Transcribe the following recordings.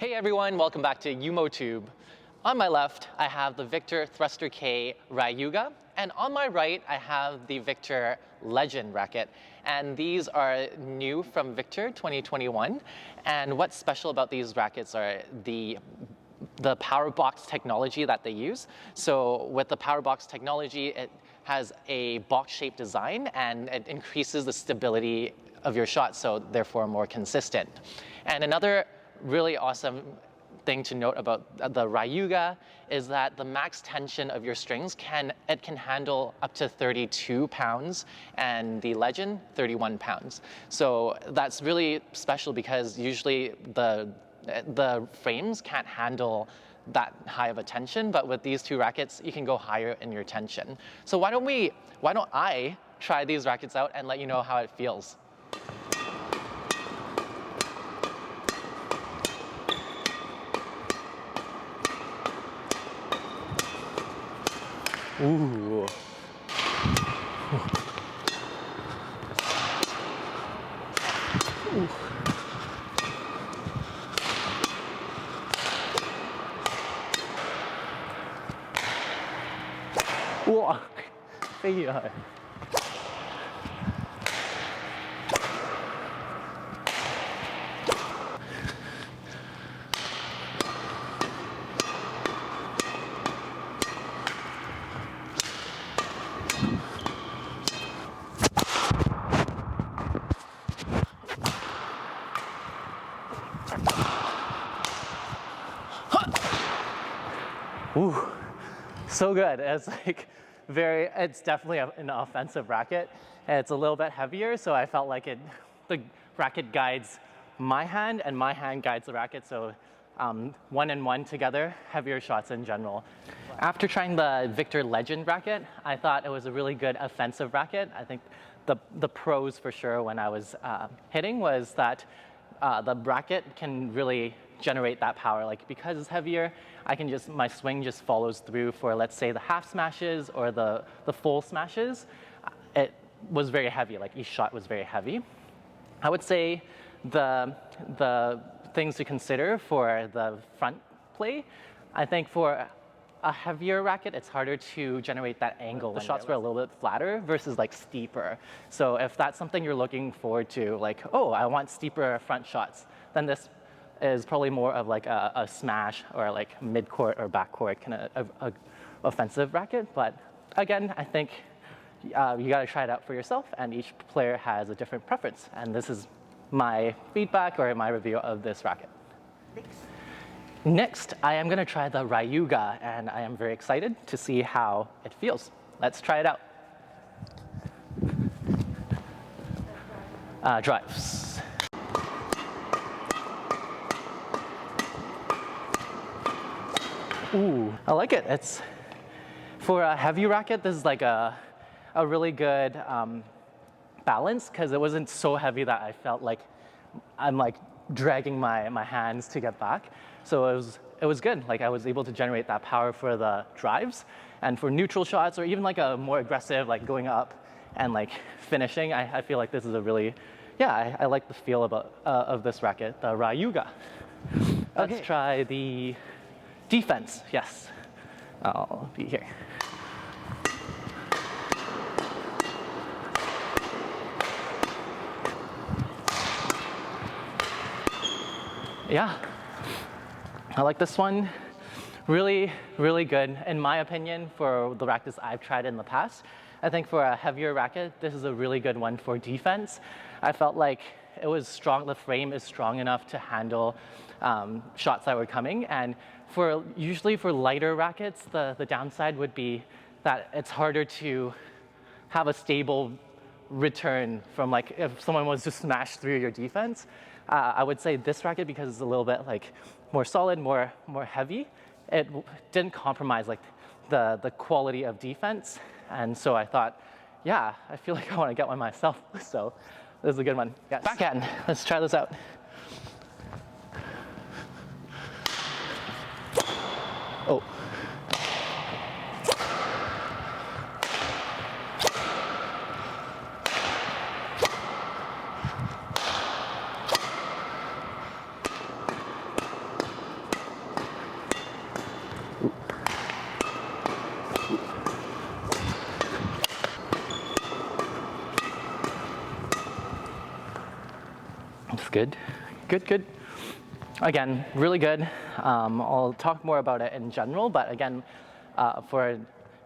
Hey everyone, welcome back to UmoTube. On my left, I have the Victor Thruster K Ryuga, and on my right, I have the Victor Legend racket. And these are new from Victor 2021. And what's special about these rackets are the power box technology that they use. So with the power box technology, it has a box-shaped design and it increases the stability of your shot, so therefore more consistent. And another really awesome thing to note about the Ryuga is that the max tension of your strings can handle up to 32 pounds, and the Legend 31 pounds. So that's really special because usually the frames can't handle that high of a tension, but with these two rackets, you can go higher in your tension. So why don't I try these rackets out and let you know how it feels. Ooh. Ooh. Wow, 飞起来。Ooh, so good. It's like it's definitely an offensive racket. It's a little bit heavier, so I felt like the racket guides my hand and my hand guides the racket, so one and one together, heavier shots in general. After trying the Victor Legend racket, I thought it was a really good offensive racket. I think the pros for sure when I was hitting was that the racket can really generate that power. Like because it's heavier, my swing just follows through for, let's say, the half smashes or the full smashes. It was very heavy, like each shot was very heavy. I would say the things to consider for the front play, I think for a heavier racket, it's harder to generate that angle. The shots were a little bit flatter versus like steeper. So if that's something you're looking forward to, like, oh, I want steeper front shots, then this is probably more of like a smash or like mid-court or back-court kind of offensive racket. But again, I think you gotta try it out for yourself, and each player has a different preference. And this is my feedback or my review of this racket. Thanks. Next, I am gonna try the Ryuga, and I am very excited to see how it feels. Let's try it out. Drives. Ooh, I like it. It's for a heavy racket. This is like a really good balance because it wasn't so heavy that I felt like I'm like dragging my hands to get back. So it was good. Like I was able to generate that power for the drives, and for neutral shots or even like a more aggressive like going up and like finishing. I feel like this is a really, yeah, I like the feel of this racket, the Ryuga. Let's try the defense, yes. I'll be here. Yeah, I like this one. Really, really good, in my opinion, for the rackets I've tried in the past. I think for a heavier racket, this is a really good one for defense. I felt like it was strong, the frame is strong enough to handle shots that were coming, and usually for lighter rackets, the downside would be that it's harder to have a stable return from, like, if someone was to smash through your defense. I would say this racket, because it's a little bit like more solid, more heavy, it didn't compromise like the quality of defense. And so I thought, yeah, I feel like I want to get one myself. So this is a good one. Yes. Backhand, let's try this out. Oh. That's good. Good, good. Again, really good. I'll talk more about it in general, but again, for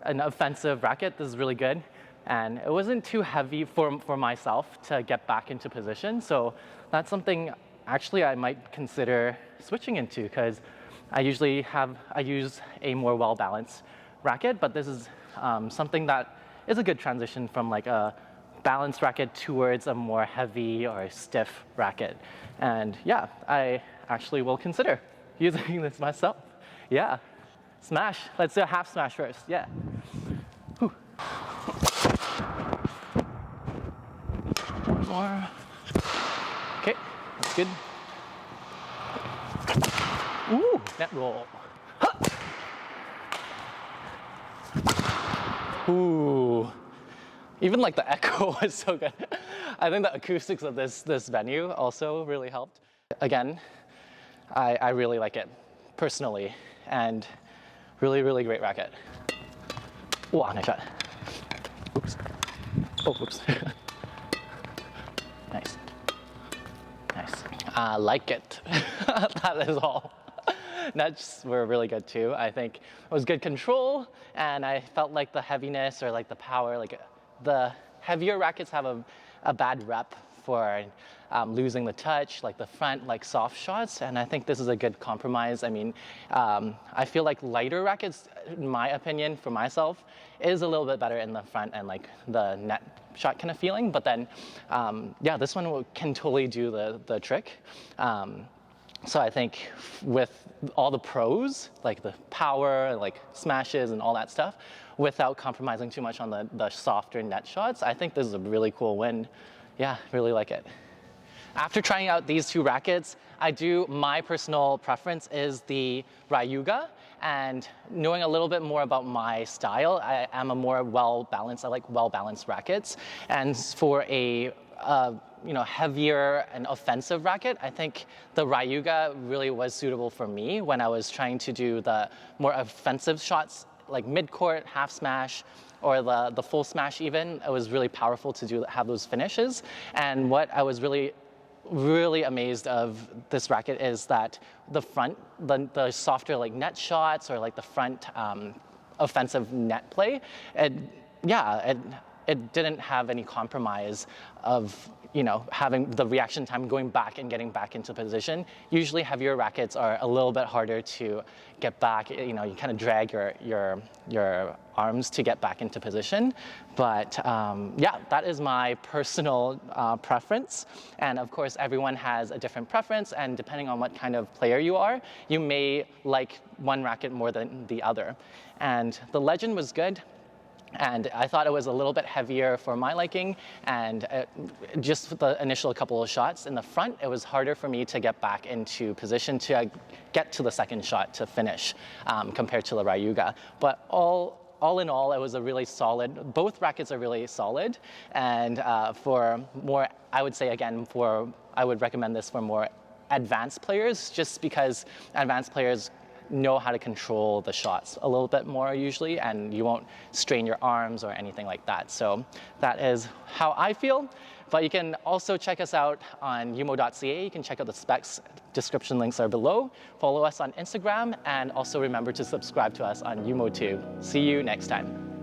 an offensive racket, this is really good. And it wasn't too heavy for myself to get back into position. So that's something actually I might consider switching into, because I use a more well-balanced racket, but this is something that is a good transition from like a balanced racket towards a more heavy or stiff racket. And yeah, I actually will consider using this myself. Yeah, smash. Let's do a half smash first. Yeah. Whew. One more. Okay, that's good. Ooh, net roll. Huh. Ooh. Even like the echo was so good. I think the acoustics of this venue also really helped. Again, I really like it personally, and really, really great racket. Wow, nice shot. Oops. Oh, oops. Nice. Nice. I like it. That is all. Nets were really good too. I think it was good control, and I felt like the heaviness or like the power, like the heavier rackets have a bad rep for losing the touch, like the front, like soft shots, and I think this is a good compromise. I mean, I feel like lighter rackets, in my opinion, for myself, is a little bit better in the front and like the net shot kind of feeling, but then, yeah, this one can totally do the trick. So I think with all the pros, like the power, like smashes and all that stuff, without compromising too much on the softer net shots, I think this is a really cool win. Yeah, really like it. After trying out these two rackets, my personal preference is the Ryuga, and knowing a little bit more about my style, I am a more well-balanced, I like well-balanced rackets, and for a heavier and offensive racket, I think the Ryuga really was suitable for me when I was trying to do the more offensive shots, like mid-court, half smash, or the full smash even. It was really powerful to have those finishes. And what I was really amazed of this racket is that the front, the softer like net shots or like the front offensive net play, it didn't have any compromise of having the reaction time going back and getting back into position. Usually heavier rackets are a little bit harder to get back. You kind of drag your arms to get back into position. But yeah, that is my personal preference. And of course, everyone has a different preference, and depending on what kind of player you are, you may like one racket more than the other. And the Legend was good. And I thought it was a little bit heavier for my liking, and just the initial couple of shots in the front, it was harder for me to get back into position to get to the second shot to finish compared to the Ryuga. But all in all, it was a really solid, both rackets are really solid, and for more, I would say again, I would recommend this for more advanced players, just because advanced players know how to control the shots a little bit more usually, and you won't strain your arms or anything like that. So that is how I feel. But you can also check us out on yumo.ca. You can check out the specs. Description links are below. Follow us on Instagram, and also remember to subscribe to us on Yumo too. See you next time.